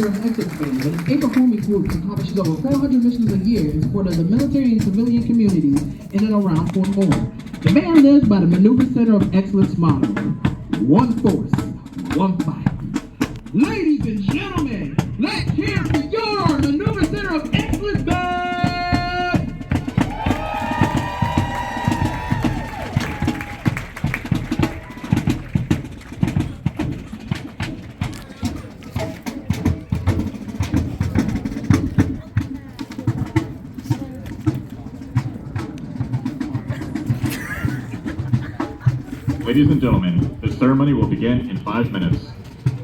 Minister of Essex Band, an aid-to-homing group that accomplishes over 400 missions a year in support of the military and civilian communities in and around Fort Moore. The band lives by the Maneuver Center of Excellence model. One force, one fight. Ladies and gentlemen, let's hear for your Maneuver Center of Excellence Band! Ladies and gentlemen, the ceremony will begin in 5 minutes.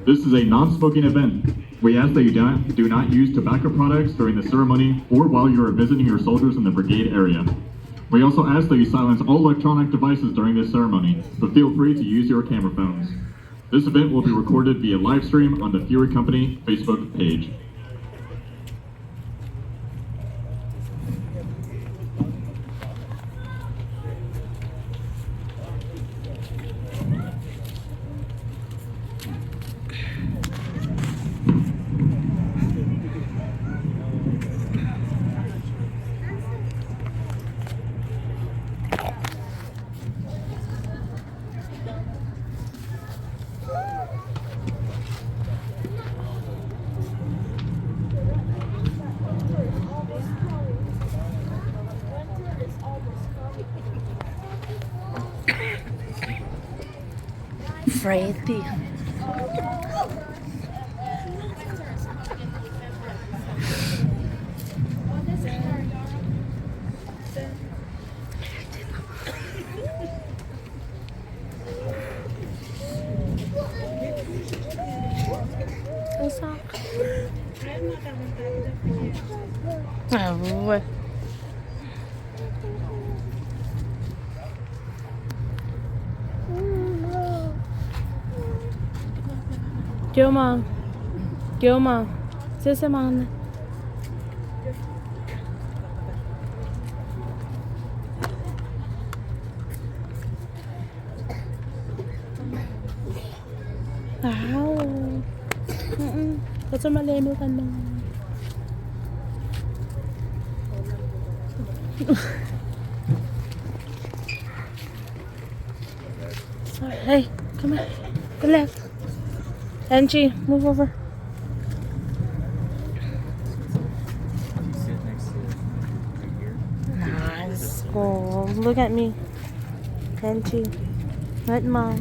This is a non-smoking event. We ask that you do not use tobacco products during the ceremony or while you are visiting your soldiers in the brigade area. We also ask that you silence all electronic devices during this ceremony, but feel free to use your camera phones. This event will be recorded via live stream on the Fury Company Facebook page. Freddy. Oh, Gilma, sesemana. Gusto malimutan mo. Hey, come on. Go left. Angie, move over. Nice. Oh, look at me. Angie. Let mom.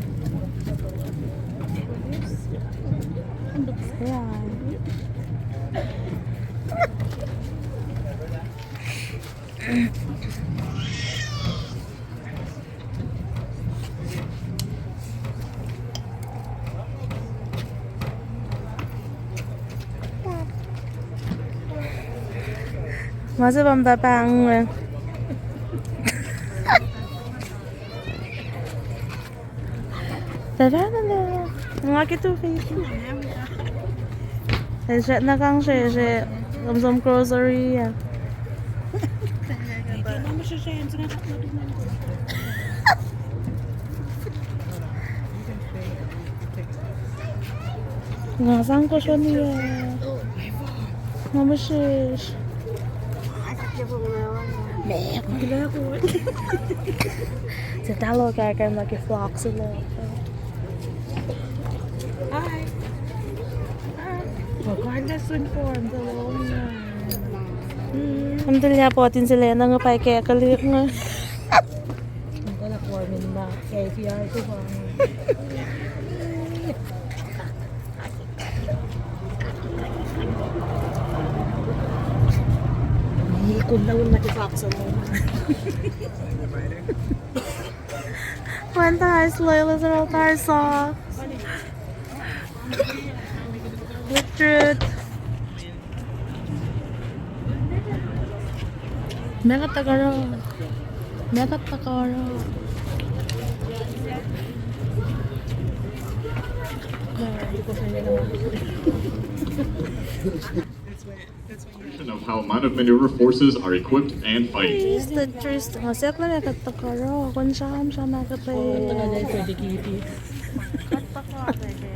Yeah. Masa bang tapang? Tapang na. Ngakit to face. Siya na kang siya some grocery. Nasaan ko siya niya? Mamashish. Nee, ik moet leuk hoor. Zit daar ook kijken dat je vlogs en Hi. Regardless inform the long Until niya po atin sila na nga pa kaya kaliik nga. Ang kalakormin na KPR ko ba? Kung nawin nakifaksa mo. When the ice Layla's and all our socks. With truth. Mega takaro. Mega takaro. Of how amount of maneuver forces are equipped and fight. Is the truth? Masaya lang mega takaro. Kung siya nakapay.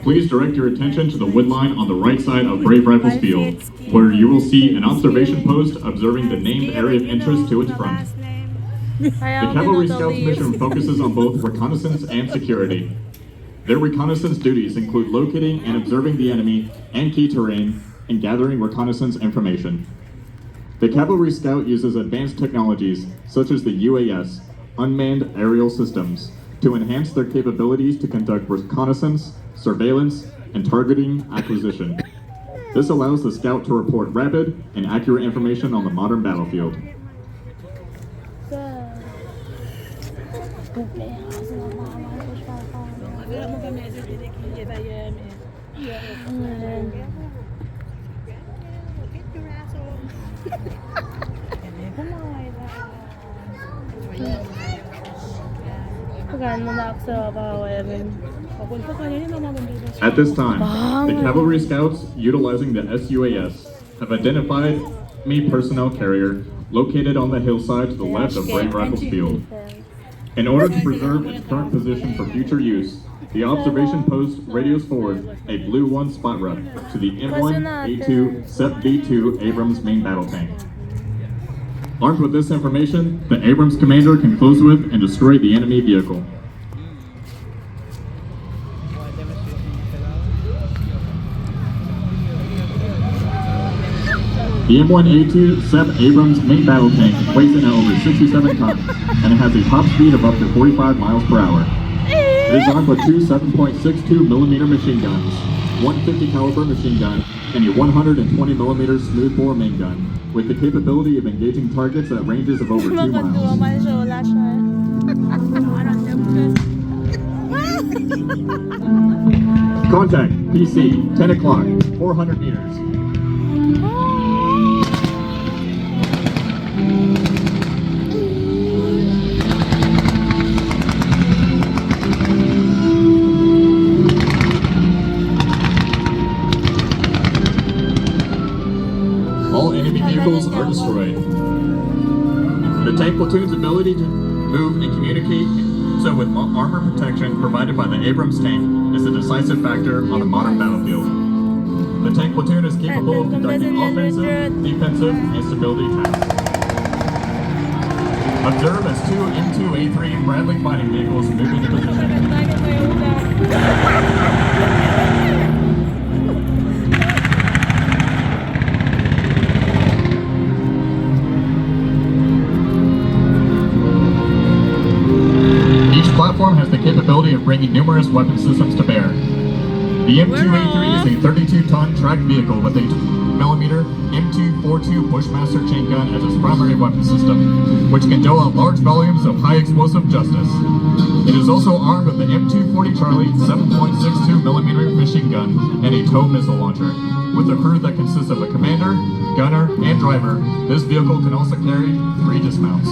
Please direct your attention to the wood line on the right side of Brave Rifles Field, where you will see an observation post observing the named area of interest to its front. The Cavalry Scouts mission focuses on both reconnaissance and security. Their reconnaissance duties include locating and observing the enemy and key terrain and gathering reconnaissance information. The Cavalry Scout uses advanced technologies such as the UAS, Unmanned Aerial Systems, to enhance their capabilities to conduct reconnaissance, surveillance, and targeting acquisition. This allows the Scout to report rapid and accurate information on the modern battlefield. At this time, the Cavalry Scouts, utilizing the SUAS, have identified enemy personnel carrier located on the hillside to the left of Brave Rifles Field. In order to preserve its current position for future use, the observation post radios forward a Blue 1 spot rep to the M1A2 SEP V2 Abrams main battle tank. Armed with this information, the Abrams commander can close with and destroy the enemy vehicle. The M1A2 SEP Abrams main battle tank weighs in at over 67 tons, and it has a top speed of up to 45 miles per hour. It is armed with two 7.62 millimeter machine guns, one 50 caliber machine gun, and a 120 millimeter smoothbore main gun, with the capability of engaging targets at ranges of over 2 miles. Contact PC 10 o'clock, 400 meters. All enemy vehicles are destroyed. The tank platoon's ability to move and communicate so with armor protection provided by the Abrams tank is a decisive factor on a modern battlefield. The tank platoon is capable of conducting offensive, defensive, and stability tasks. Observe as two M2A3 Bradley fighting vehicles move into position. Platform has the capability of bringing numerous weapon systems to bear. The M2A3 is a 32-ton tracked vehicle with a 2mm M242 Bushmaster chain gun as its primary weapon system, which can dole out large volumes of high explosive justice. It is also armed with the M240 Charlie 7.62mm machine gun and a tow missile launcher. With a crew that consists of a commander, gunner, and driver, this vehicle can also carry 3 dismounts.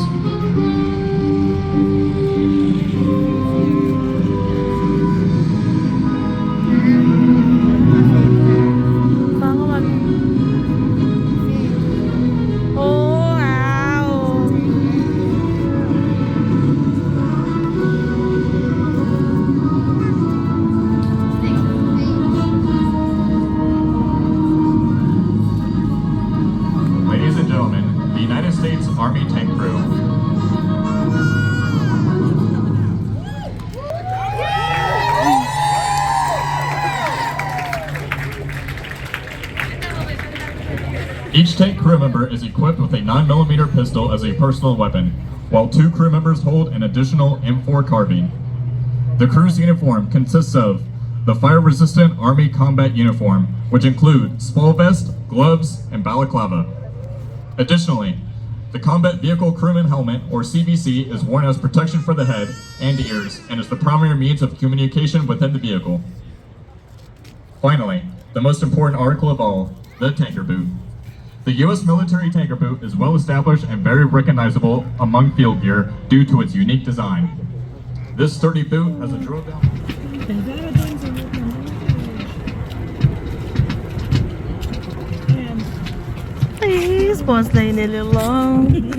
Army tank crew. Each tank crew member is equipped with a 9mm pistol as a personal weapon, while 2 crew members hold an additional M4 carbine. The crew's uniform consists of the fire-resistant Army combat uniform, which include spall vest, gloves, and balaclava. Additionally, the Combat Vehicle Crewman Helmet, or CVC, is worn as protection for the head and ears and is the primary means of communication within the vehicle. Finally, the most important article of all, the tanker boot. The U.S. military tanker boot is well established and very recognizable among field gear due to its unique design. This sturdy boot has a drill down. Please, boss lane a little long.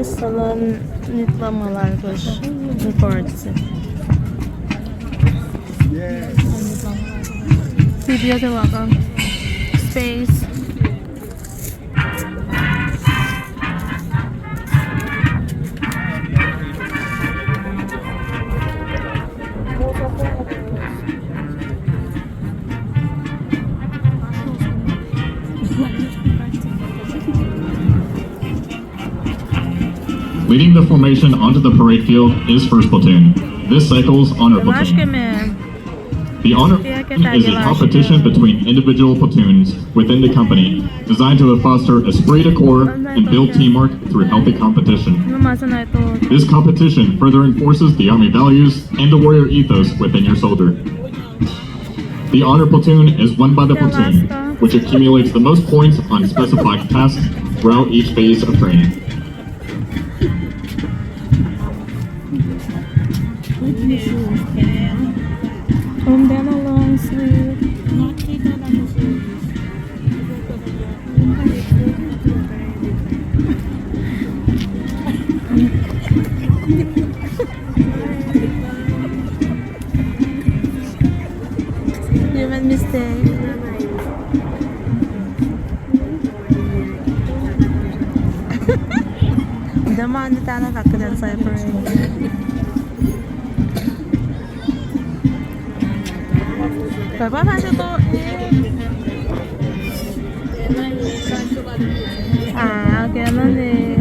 Salon reklamalarmış. Reports. Video tawagan. Space. Leading the formation onto the parade field is First Platoon. This cycle's Honor Platoon. The Honor Platoon is a competition between individual platoons within the company, designed to foster esprit de corps and build teamwork through healthy competition. This competition further enforces the Army values and the warrior ethos within your soldier. The Honor Platoon is won by the platoon, which accumulates the most points on specified tasks throughout each phase of training. And then a long sleeve. Human mistake. Daman na tayo kakadan sa parade. Bapak masuk tuh. Gano'n eh.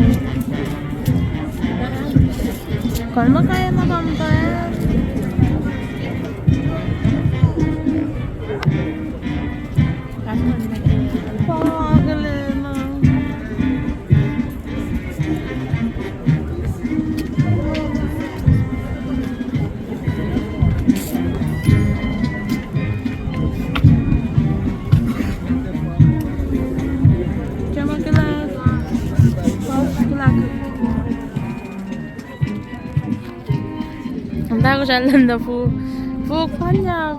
Kalau mo kaya na pampayan. Galing na. Aku jalan dah Fuk banyak.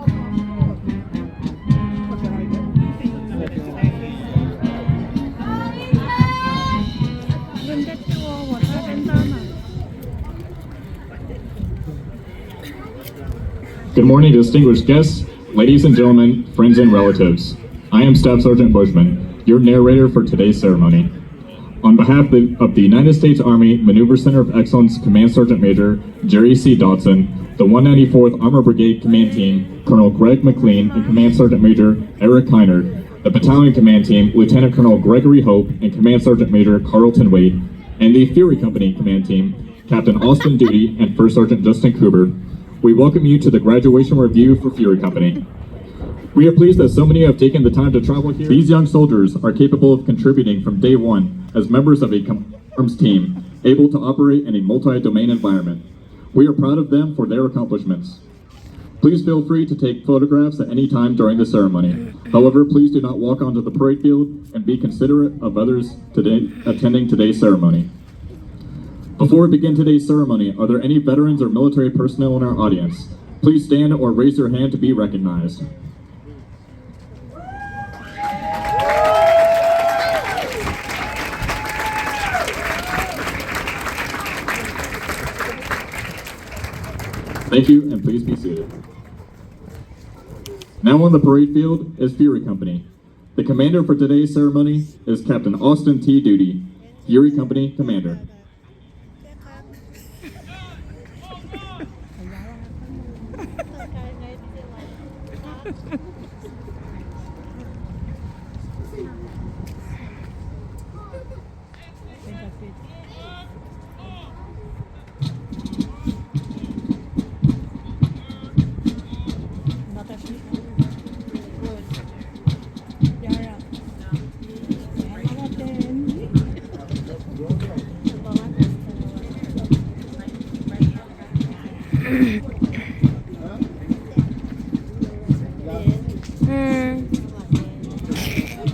Good morning, distinguished guests, ladies and gentlemen, friends and relatives. I am Staff Sergeant Bushman, your narrator for today's ceremony. On behalf of the United States Army Maneuver Center of Excellence Command Sergeant Major Jerry C. Dodson, the 194th Armor Brigade Command Team, Colonel Greg McLean, and Command Sergeant Major Eric Keinert, the Battalion Command Team, Lieutenant Colonel Gregory Hope, and Command Sergeant Major Carlton Wade, and the Fury Company Command Team, Captain Austin Duty and First Sergeant Justin Cooper, we welcome you to the graduation review for Fury Company. We are pleased that so many have taken the time to travel here. These young soldiers are capable of contributing from day one as members of a arms team, able to operate in a multi-domain environment. We are proud of them for their accomplishments. Please feel free to take photographs at any time during the ceremony. However, please do not walk onto the parade field and be considerate of others attending today's ceremony. Before we begin today's ceremony, are there any veterans or military personnel in our audience? Please stand or raise your hand to be recognized. Thank you, and please be seated. Now on the parade field is Fury Company. The commander for today's ceremony is Captain Austin T. Duty, Fury Company Commander.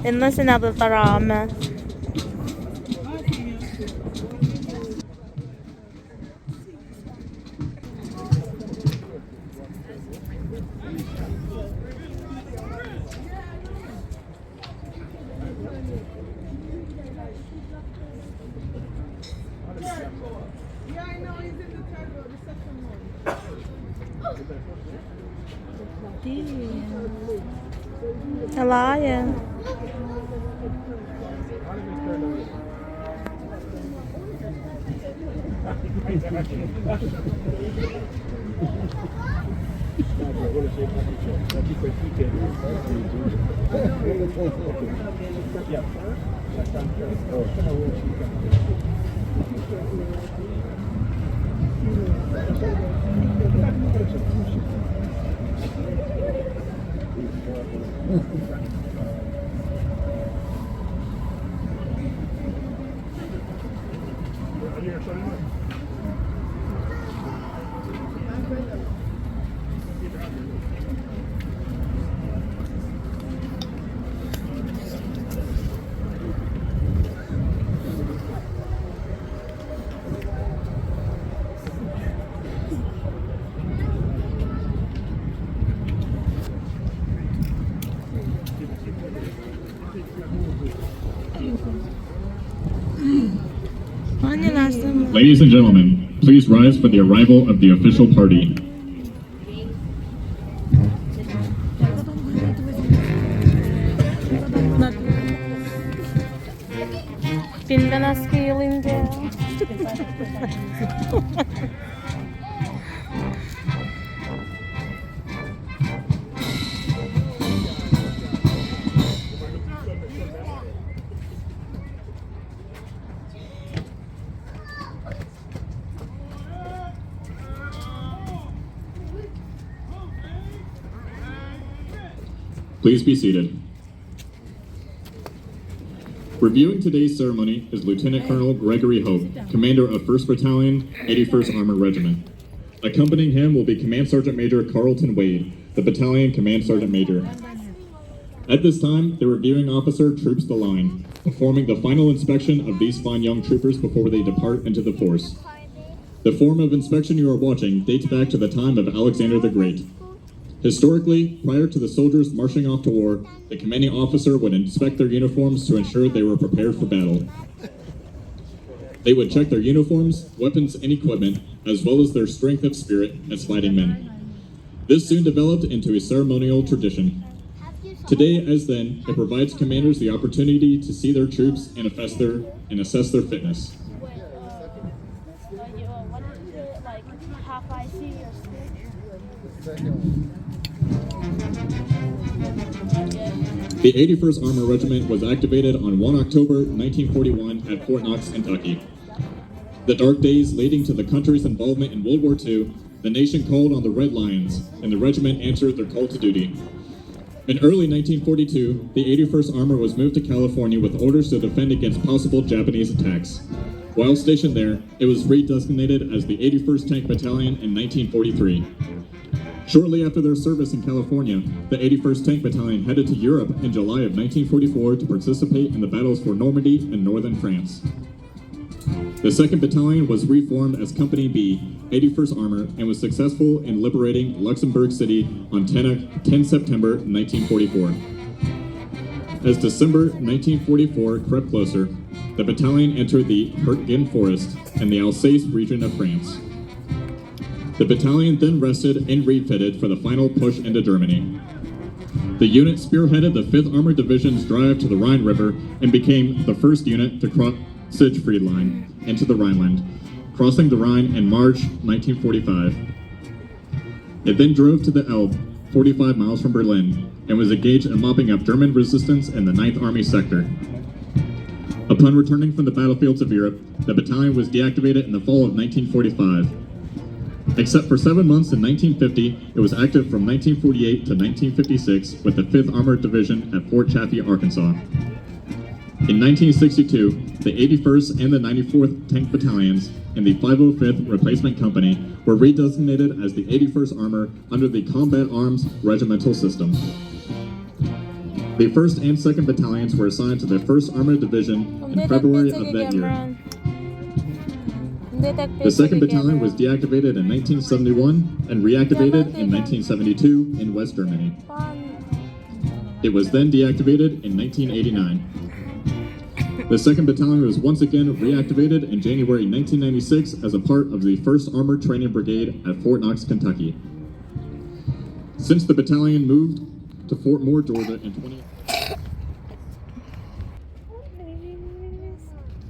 Inom sinabi tarama. อะไรอ่ะ Ladies and gentlemen, please rise for the arrival of the official party. Pinta na skilling dia. Please be seated. Reviewing today's ceremony is Lieutenant Colonel Gregory Hope, commander of 1st Battalion, 81st Armored Regiment. Accompanying him will be Command Sergeant Major Carlton Wade, the battalion Command Sergeant Major. At this time, the reviewing officer troops the line, performing the final inspection of these fine young troopers before they depart into the force. The form of inspection you are watching dates back to the time of Alexander the Great. Historically, prior to the soldiers marching off to war, the commanding officer would inspect their uniforms to ensure they were prepared for battle. They would check their uniforms, weapons, and equipment, as well as their strength of spirit as fighting men. This soon developed into a ceremonial tradition. Today, as then, it provides commanders the opportunity to see their troops and assess their fitness. The 81st Armored Regiment was activated on 1 October 1941 at Fort Knox, Kentucky. The dark days leading to the country's involvement in World War II, the nation called on the Red Lions, and the regiment answered their call to duty. In early 1942, the 81st Armored was moved to California with orders to defend against possible Japanese attacks. While stationed there, it was redesignated as the 81st Tank Battalion in 1943. Shortly after their service in California, the 81st Tank Battalion headed to Europe in July of 1944 to participate in the battles for Normandy and northern France. The 2nd Battalion was reformed as Company B, 81st Armored, and was successful in liberating Luxembourg City on 10 September 1944. As December 1944 crept closer, the battalion entered the Hurtgen Forest and the Alsace region of France. The battalion then rested and refitted for the final push into Germany. The unit spearheaded the 5th Armored Division's drive to the Rhine River and became the first unit to cross Siegfried Line into the Rhineland, crossing the Rhine in March 1945. It then drove to the Elbe, 45 miles from Berlin, and was engaged in mopping up German resistance in the 9th Army sector. Upon returning from the battlefields of Europe, the battalion was deactivated in the fall of 1945. Except for 7 months in 1950, it was active from 1948 to 1956 with the 5th Armored Division at Fort Chaffee, Arkansas. In 1962, the 81st and the 94th Tank Battalions and the 505th Replacement Company were redesignated as the 81st Armored under the Combat Arms Regimental System. The 1st and 2nd Battalions were assigned to the 1st Armored Division in February of that year. The 2nd Battalion was deactivated in 1971 and reactivated in 1972 in West Germany. It was then deactivated in 1989. The 2nd Battalion was once again reactivated in January 1996 as a part of the 1st Armored Training Brigade at Fort Knox, Kentucky. Since the battalion moved to Fort Moore, Georgia in 20...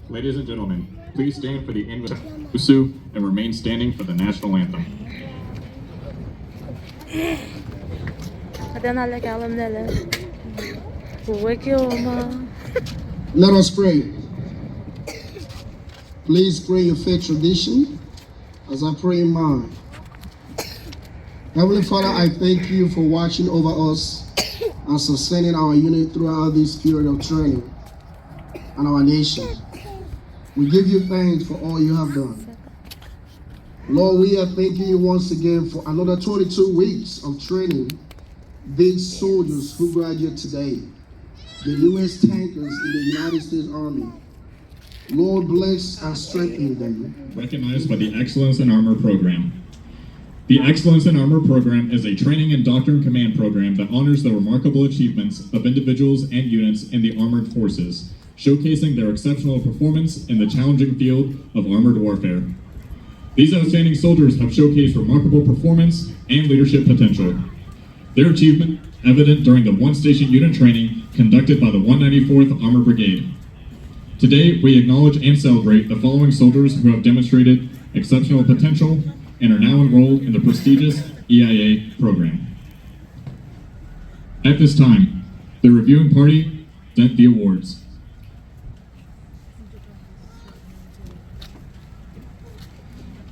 Ladies and gentlemen, please stand for the invocation and remain standing for the national anthem. Let us pray. Please pray your faith tradition as I pray in mine. Heavenly Father, I thank you for watching over us and sustaining our unit throughout this period of training and our nation. We give you thanks for all you have done. Lord, we are thanking you once again for another 22 weeks of training these soldiers who graduate today, the newest tankers in the United States Army. Lord, bless and strengthen them. Recognized by the Excellence in Armor program. The Excellence in Armor program is a training and doctrine command program that honors the remarkable achievements of individuals and units in the armored forces, showcasing their exceptional performance in the challenging field of armored warfare. These outstanding soldiers have showcased remarkable performance and leadership potential. Their achievement evident during the one-station unit training conducted by the 194th Armored Brigade. Today, we acknowledge and celebrate the following soldiers who have demonstrated exceptional potential and are now enrolled in the prestigious EIA program. At this time, the reviewing party present the awards.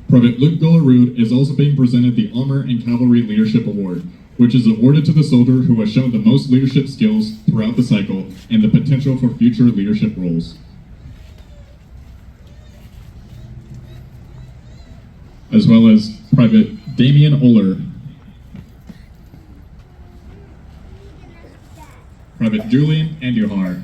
Private Luke Golarood is also being presented the Armor and Cavalry Leadership Award, which is awarded to the soldier who has shown the most leadership skills throughout the cycle and the potential for future leadership roles. As well as Private Damian Oler, Private Julian Andujar,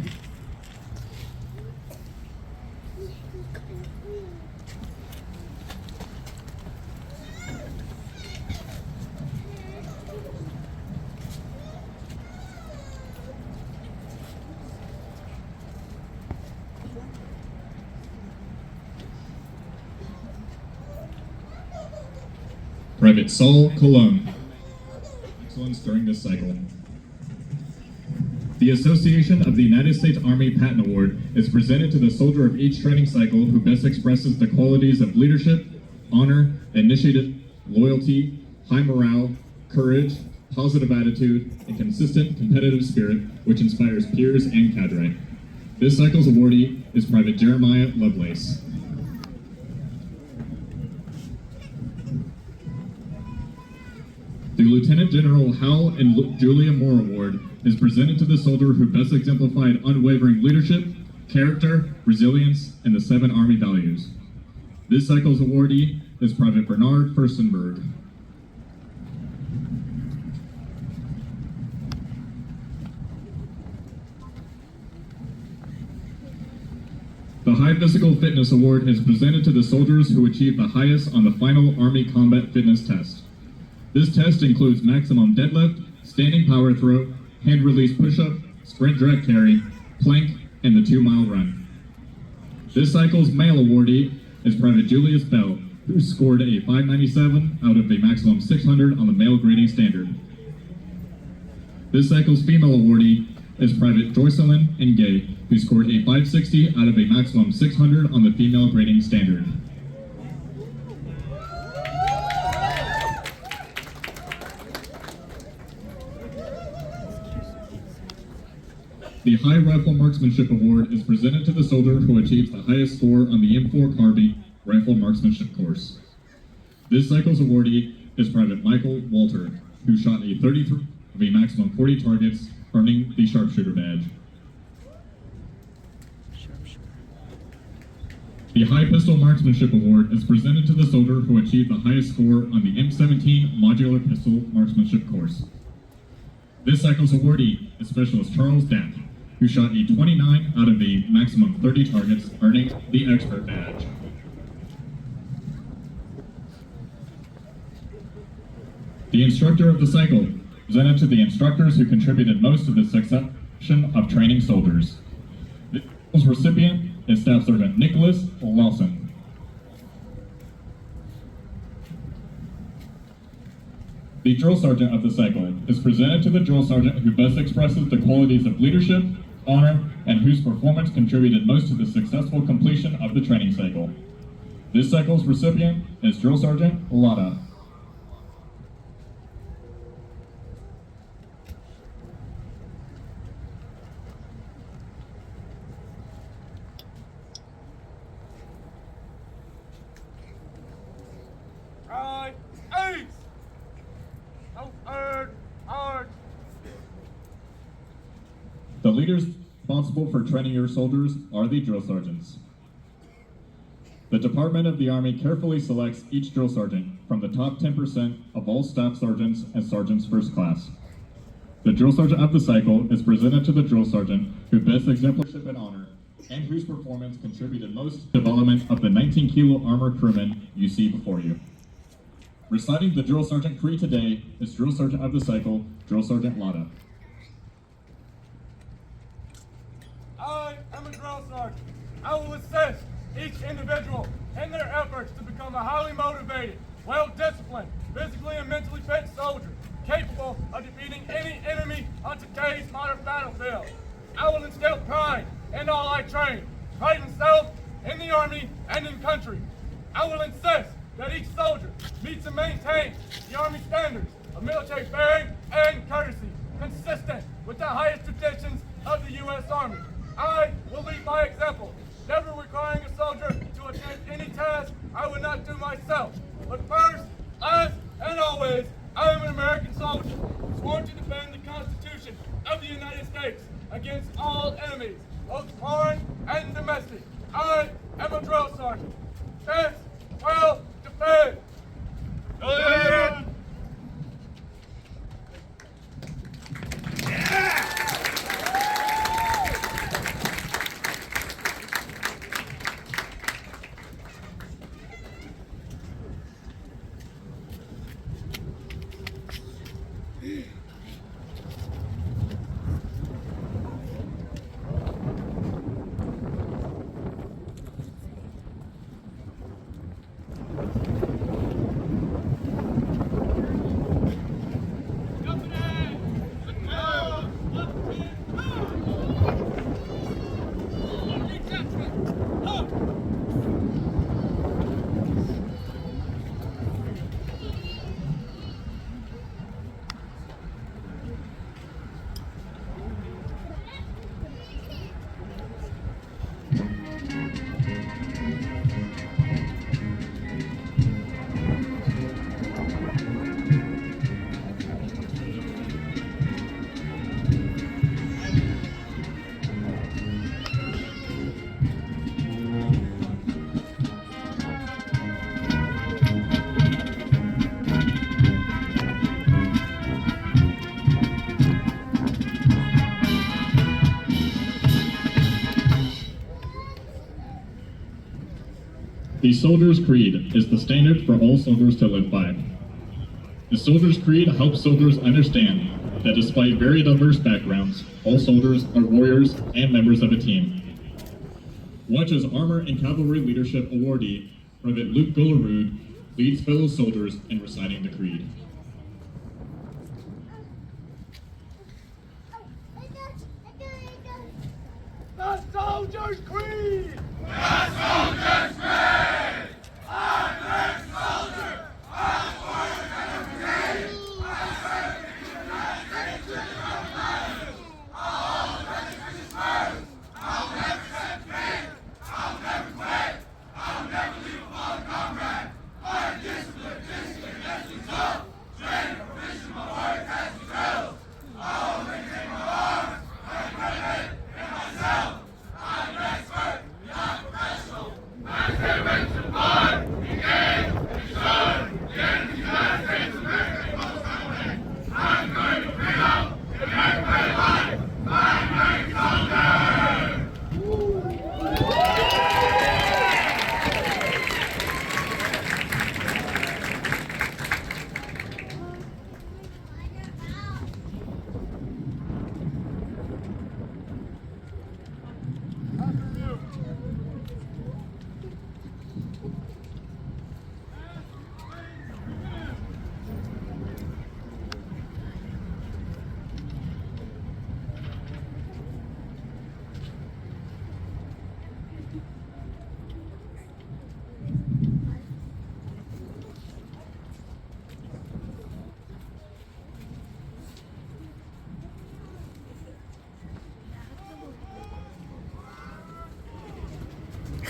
Private Saul Colon, excellence during this cycle. The Association of the United States Army Patent Award is presented to the soldier of each training cycle who best expresses the qualities of leadership, honor, initiative, loyalty, high morale, courage, positive attitude, and consistent competitive spirit, which inspires peers and cadre. This cycle's awardee is Private Jeremiah Lovelace. The Lieutenant General Hal and Julia Moore Award is presented to the soldier who best exemplified unwavering leadership, character, resilience, and the 7 Army values. This cycle's awardee is Private Bernard Furstenberg. The High Physical Fitness Award is presented to the soldiers who achieve the highest on the final Army Combat Fitness Test. This test includes maximum deadlift, standing power throw, hand release push-up, sprint drag carry, plank, and the 2-mile run. This cycle's male awardee is Private Julius Bell, who scored a 597 out of a maximum 600 on the male grading standard. This cycle's female awardee is Private Joycelyn Ngay, who scored a 560 out of a maximum 600 on the female grading standard. The High Rifle Marksmanship Award is presented to the soldier who achieves the highest score on the M4 Carby Rifle Marksmanship course. This cycle's awardee is Private Michael Walter, who shot a 33 of a maximum 40 targets, earning the Sharpshooter badge. The High Pistol Marksmanship Award is presented to the soldier who achieved the highest score on the M17 Modular Pistol Marksmanship course. This cycle's awardee is Specialist Charles Dapp, who shot a 29 out of a maximum 30 targets, earning the Expert badge. The Instructor of the Cycle, presented to the instructors who contributed most to the succession of training soldiers. The recipient is Staff Sergeant Nicholas Lawson. The drill sergeant of the cycle is presented to the drill sergeant who best expresses the qualities of leadership, honor, and whose performance contributed most to the successful completion of the training cycle. This cycle's recipient is Drill Sergeant Lada. The leaders responsible for training your soldiers are the drill sergeants. The Department of the Army carefully selects each drill sergeant from the top 10% of all staff sergeants and sergeants first class. The drill sergeant of the cycle is presented to the drill sergeant who best exemplifies and honor and whose performance contributed most to the development of the 19-kilo armor crewmen you see before you. Reciting the drill sergeant creed today is drill sergeant of the cycle, Drill Sergeant Lada. I am a drill sergeant. I will assist each individual in their efforts to become a highly motivated, well-disciplined, physically and mentally fit soldier, capable of defeating any enemy on today's modern battlefield. I will instill pride in all I train, pride in self, in the Army, and in country. I will insist that each soldier meets and maintains the Army standards of military bearing and courtesy, consistent with the highest traditions of the U.S. Army. I will lead by example, never requiring a soldier to attempt any task I would not do myself. But first, last, and always, I am an American soldier, sworn to defend the Constitution of the United States against all enemies, both foreign and domestic. I am a drill sergeant. This will defend. The Soldier's Creed is the standard for all soldiers to live by. The Soldier's Creed helps soldiers understand that despite very diverse backgrounds, all soldiers are warriors and members of a team. Watch as Armor and Cavalry Leadership awardee, Private Luke Gullerud, leads fellow soldiers in reciting the creed. The Soldier's Creed! The Soldier's Creed! I'm a soldier! I'm warrior and a brigade! I serve in the United States with the Republic! I'll always finish first! I'll never set feet! I'll never quit! I'll never leave a fallen comrade! Our discipline, as we talk! Train a professional warrior as we drill! I'll maintain my arms, my equipment, and myself! I'm next first!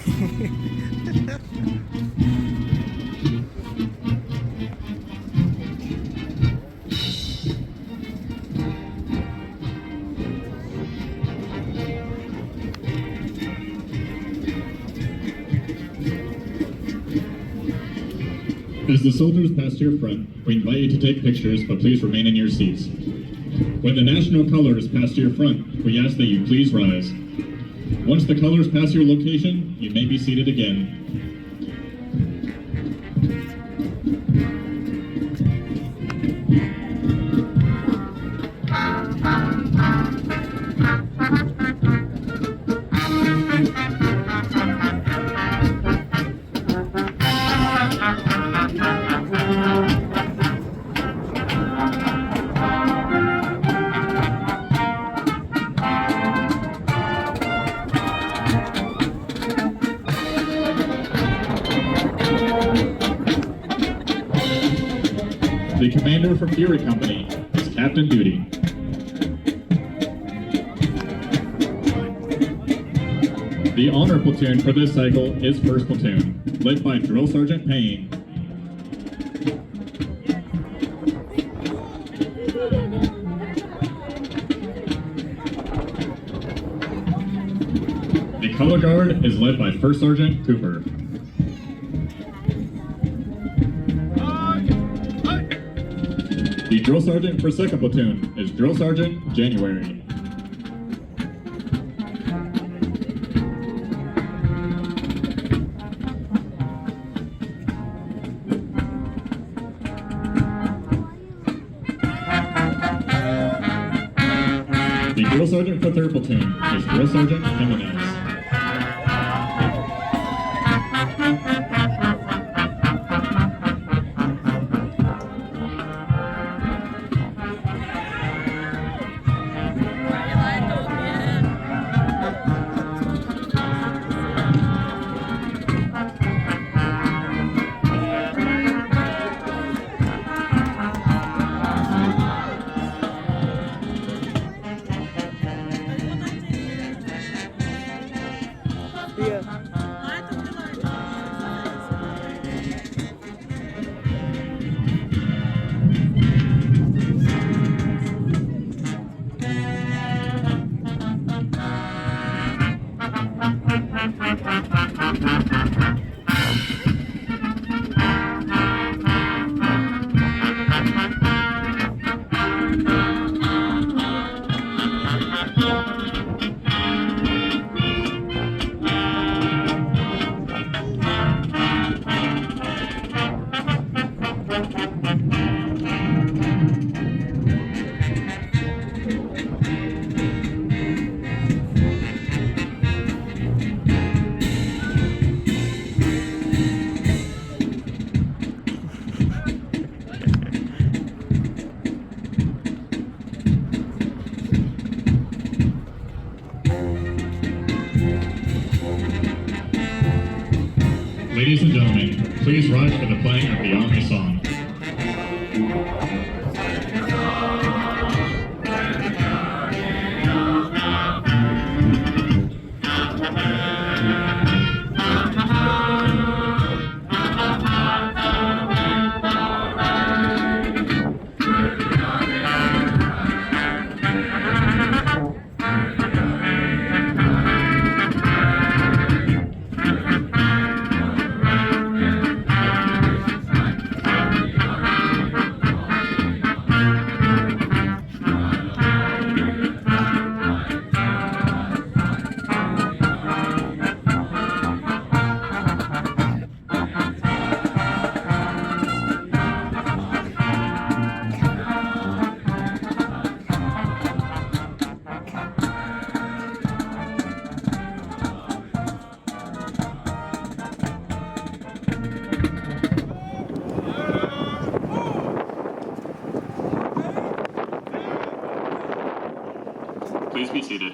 As the soldiers pass to your front, we invite you to take pictures, but please remain in your seats. When the national colors pass to your front, we ask that you please rise. Once the colors pass your location, you may be seated again. The commander for Fury Company is Captain Duty. The honor platoon for this cycle is 1st Platoon, led by Drill Sergeant Payne. The color guard is led by 1st Sergeant Cooper. The drill sergeant for 2nd Platoon is Drill Sergeant January. The drill sergeant for 3rd Platoon is Drill Sergeant Jimenez. Ladies and gentlemen, please rise for the playing of the Army Song. Please be seated.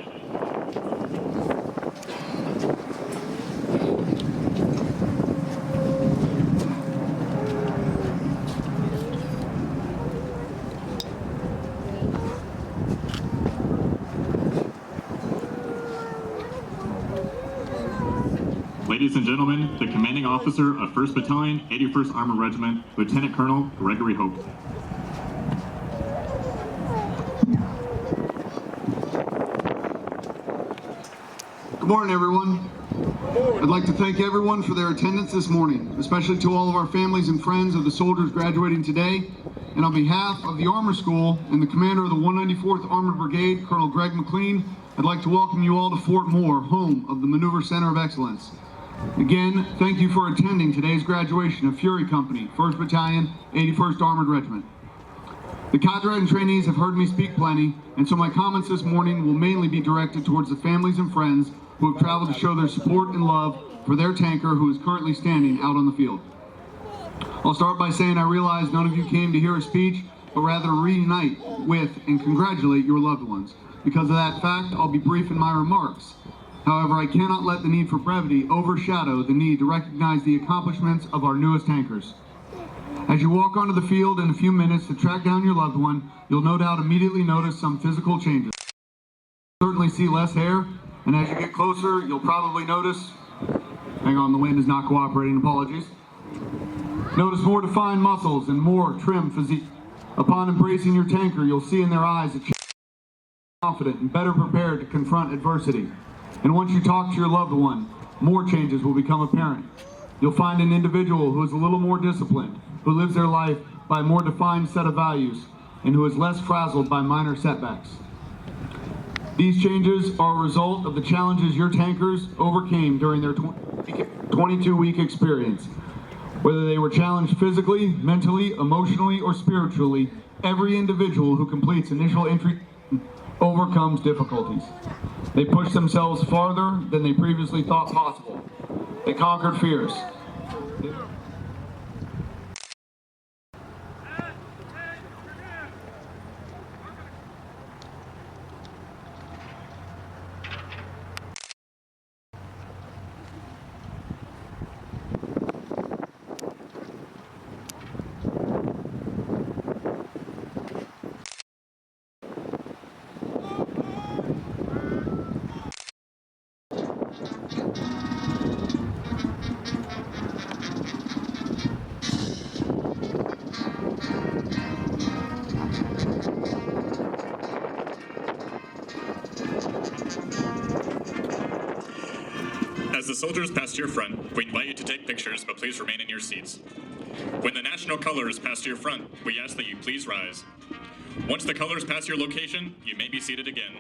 Ladies Ladies and gentlemen, the commanding officer of 1st Battalion, 81st Armored Regiment, Lieutenant Colonel Gregory Hope. Good morning, everyone. I'd like to thank everyone for their attendance this morning, especially to all of our families and friends of the soldiers graduating today. And on behalf of the Armor School and the commander of the 194th Armored Brigade, Colonel Greg McLean, I'd like to welcome you all to Fort Moore, home of the Maneuver Center of Excellence. Again, thank you for attending today's graduation of Fury Company, 1st Battalion, 81st Armored Regiment. The cadre and trainees have heard me speak plenty, and so my comments this morning will mainly be directed towards the families and friends who have traveled to show their support and love for their tanker who is currently standing out on the field. I'll start by saying I realize none of you came to hear a speech, but rather reunite with and congratulate your loved ones. Because of that fact, I'll be brief in my remarks. However, I cannot let the need for brevity overshadow the need to recognize the accomplishments of our newest tankers. As you walk onto the field in a few minutes to track down your loved one, you'll no doubt immediately notice some physical changes. You'll certainly see less hair, and as you get closer, you'll probably notice, hang on, the wind is not cooperating, apologies. Notice more defined muscles and more trim physique. Upon embracing your tanker, you'll see in their eyes that you're confident and better prepared to confront adversity. And once you talk to your loved one, more changes will become apparent. You'll find an individual who is a little more disciplined, who lives their life by a more defined set of values, and who is less frazzled by minor setbacks. These changes are a result of the challenges your tankers overcame during their 22-week experience. Whether they were challenged physically, mentally, emotionally, or spiritually, every individual who completes initial entry overcomes difficulties. They push themselves farther than they previously thought possible. They conquered fears. As the soldiers pass to your front, we invite you to take pictures, but please remain in your seats. When the national colors pass to your front, we ask that you please rise. Once the colors pass your location, you may be seated again.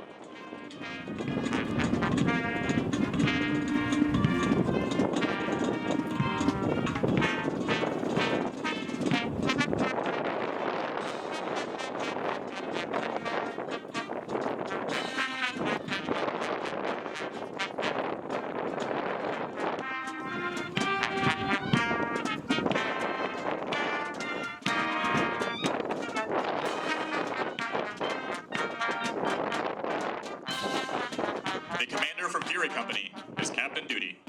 The commander from Fury Company is Captain Duty.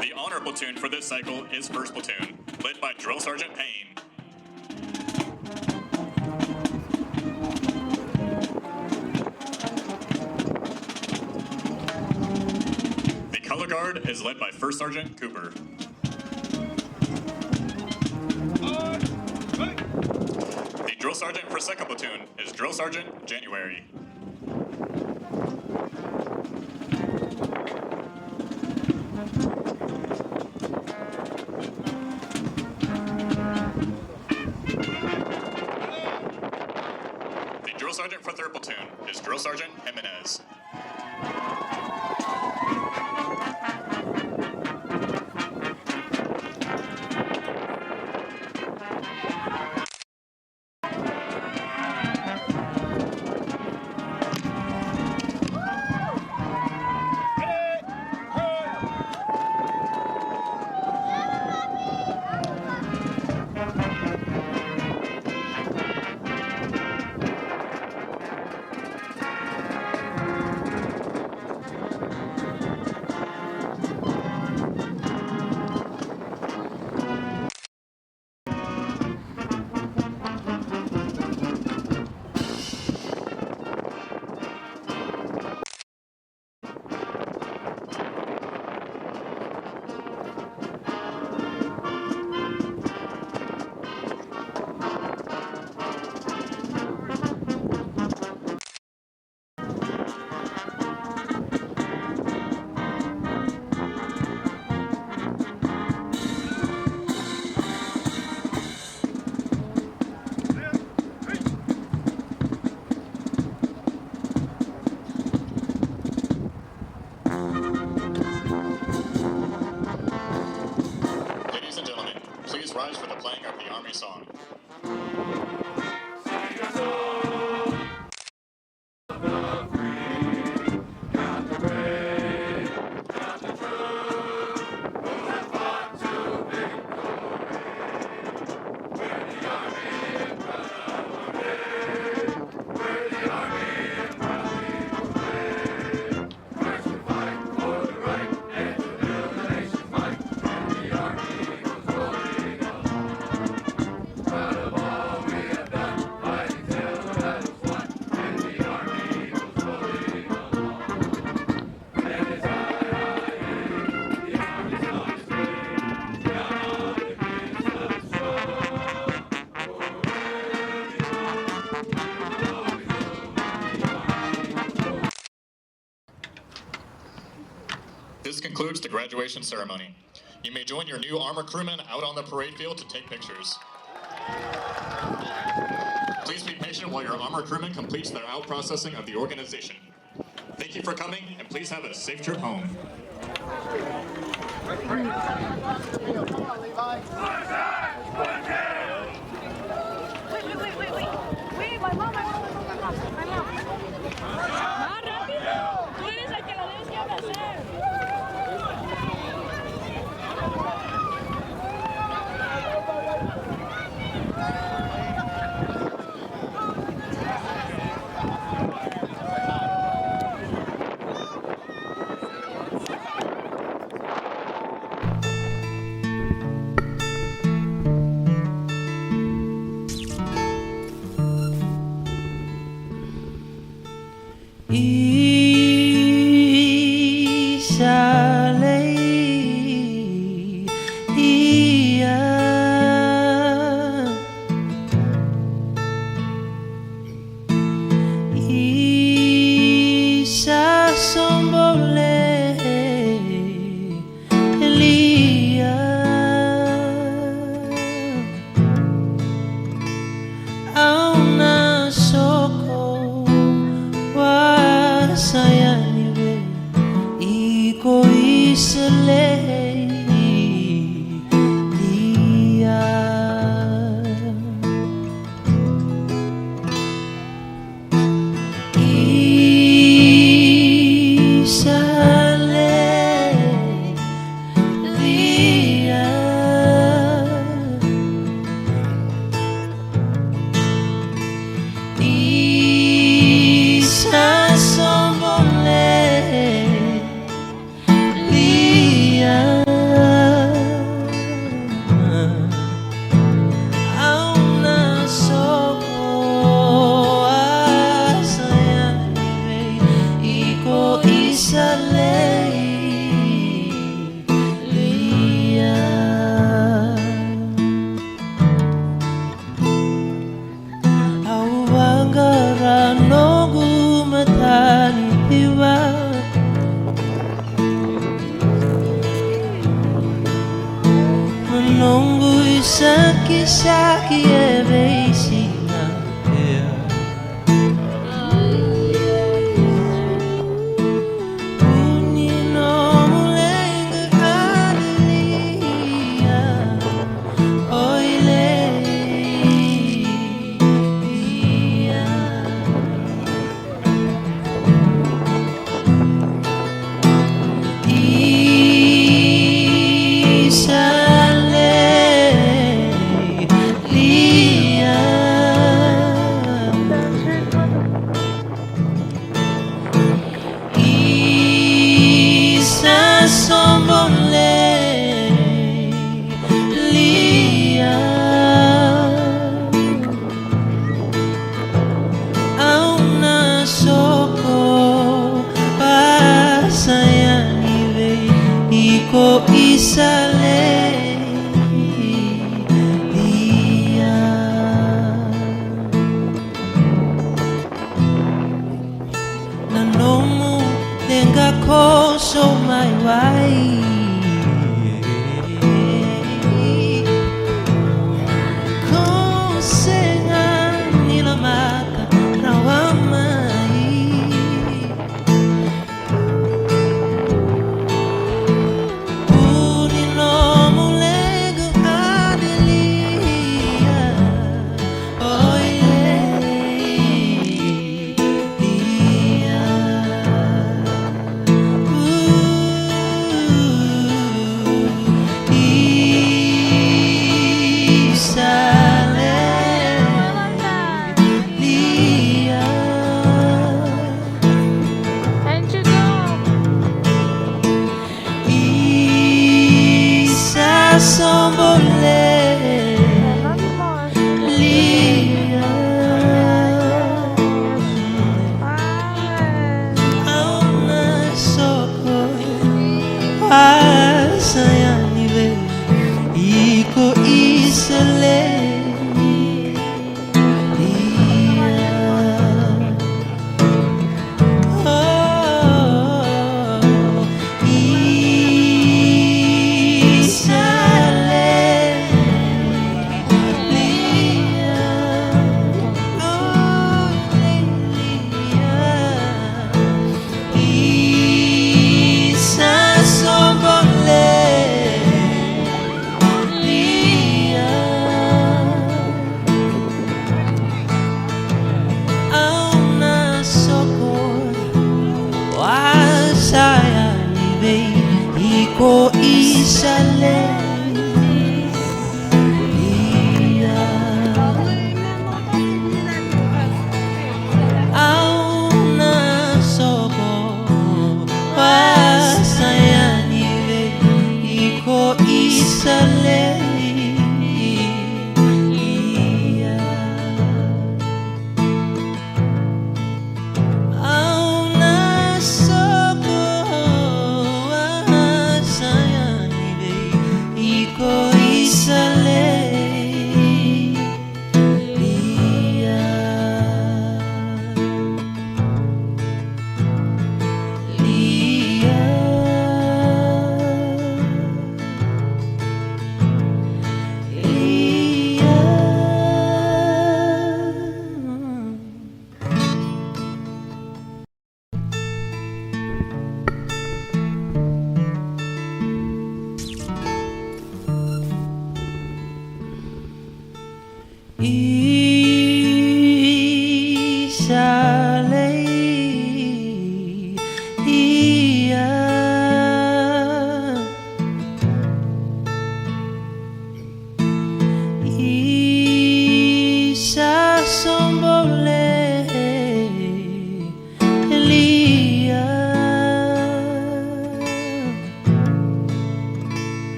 The honor platoon for this cycle is 1st Platoon, led by Drill Sergeant Payne. The color guard is led by 1st Sergeant Cooper. The drill sergeant for 2nd Platoon is Drill Sergeant January. The drill sergeant for 3rd Platoon is Drill Sergeant Jimenez. please rise for the playing of the Army song. This concludes the graduation ceremony. You may join your new armor crewmen out on the parade field to take pictures. Please be patient while your armor crewman completes their out processing of the organization. Thank you for coming, and please have a safe trip home. Wait, my mom. Más rápido. Tú eres el que lo debes que abrazar.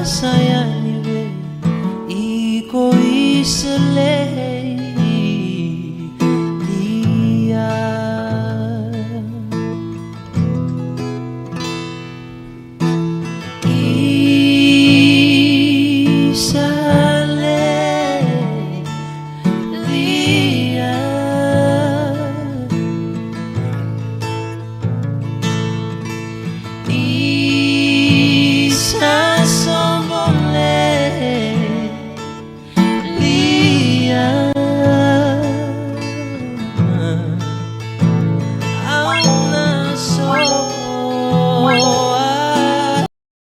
Sayang ibe iko isele